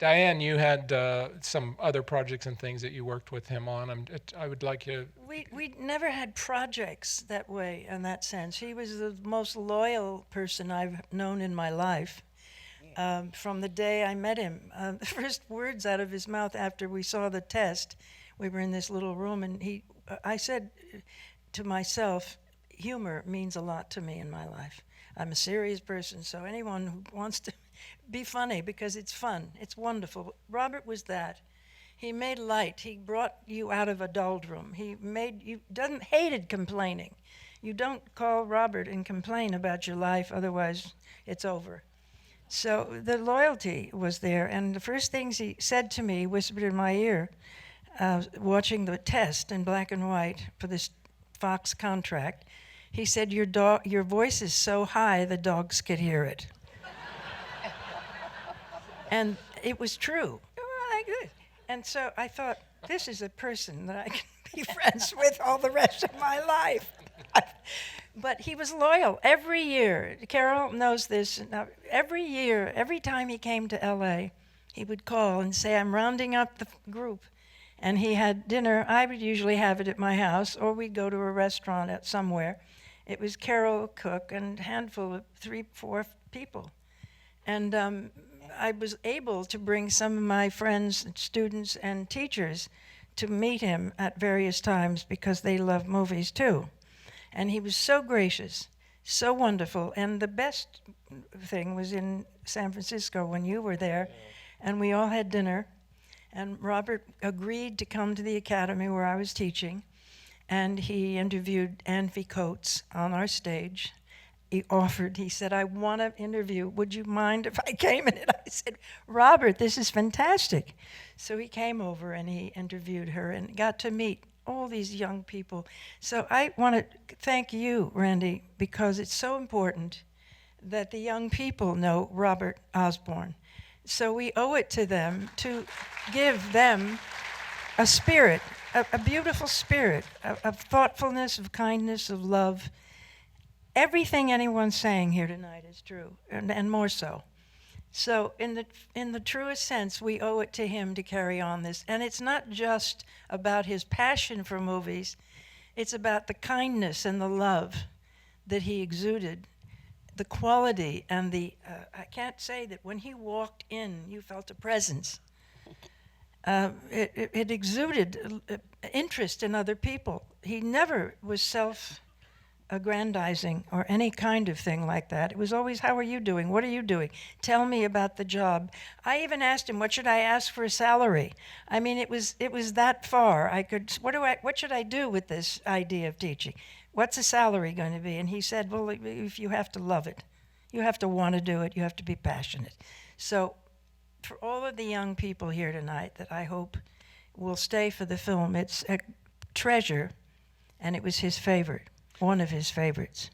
Diane, you had some other projects and things that you worked with him on. I would like you. We never had projects that way, in that sense. He was the most loyal person I've known in my life. From the day I met him, the first words out of his mouth after we saw the test, we were in this little room, and I said to myself, humor means a lot to me in my life. I'm a serious person, so anyone who wants to be funny, because it's fun, it's wonderful. Robert was that. He made light. He brought you out of a doldrum. He made you hated complaining. You don't call Robert and complain about your life, otherwise it's over. So the loyalty was there, and the first things he said to me, whispered in my ear, watching the test in black and white for this Fox contract, he said, your voice is so high the dogs could hear it. And it was true. And so I thought, this is a person that I can be friends with all the rest of my life. But he was loyal every year. Carol knows this. Every year, every time he came to LA, he would call and say, I'm rounding up the group. And he had dinner. I would usually have it at my house, or we'd go to a restaurant at somewhere. It was Carol cook and a handful of 3-4 people. And I was able to bring some of my friends, students, and teachers to meet him at various times because they love movies too. And he was so gracious, so wonderful. And the best thing was in San Francisco when you were there, and we all had dinner. And Robert agreed to come to the academy where I was teaching, and he interviewed Anne Coates on our stage. He said, I want to interview. Would you mind if I came in? And I said, Robert, this is fantastic. So he came over and he interviewed her and got to meet all these young people. So I want to thank you, Randy, because it's so important that the young people know Robert Osborne. So we owe it to them to give them a spirit, a beautiful spirit of thoughtfulness, of kindness, of love. Everything anyone's saying here tonight is true, and more so. So in the truest sense, we owe it to him to carry on this. And it's not just about his passion for movies. It's about the kindness and the love that he exuded, the quality and I can't say that when he walked in, you felt a presence. It exuded interest in other people. He never was self-aggrandizing or any kind of thing like that. It was always, how are you doing? What are you doing? Tell me about the job. I even asked him, what should I ask for a salary? I mean, it was that far. What should I do with this idea of teaching? What's the salary going to be? And he said, well, if you have to love it, you have to want to do it, you have to be passionate. So for all of the young people here tonight that I hope will stay for the film, it's a treasure, and it was his favorite, one of his favorites.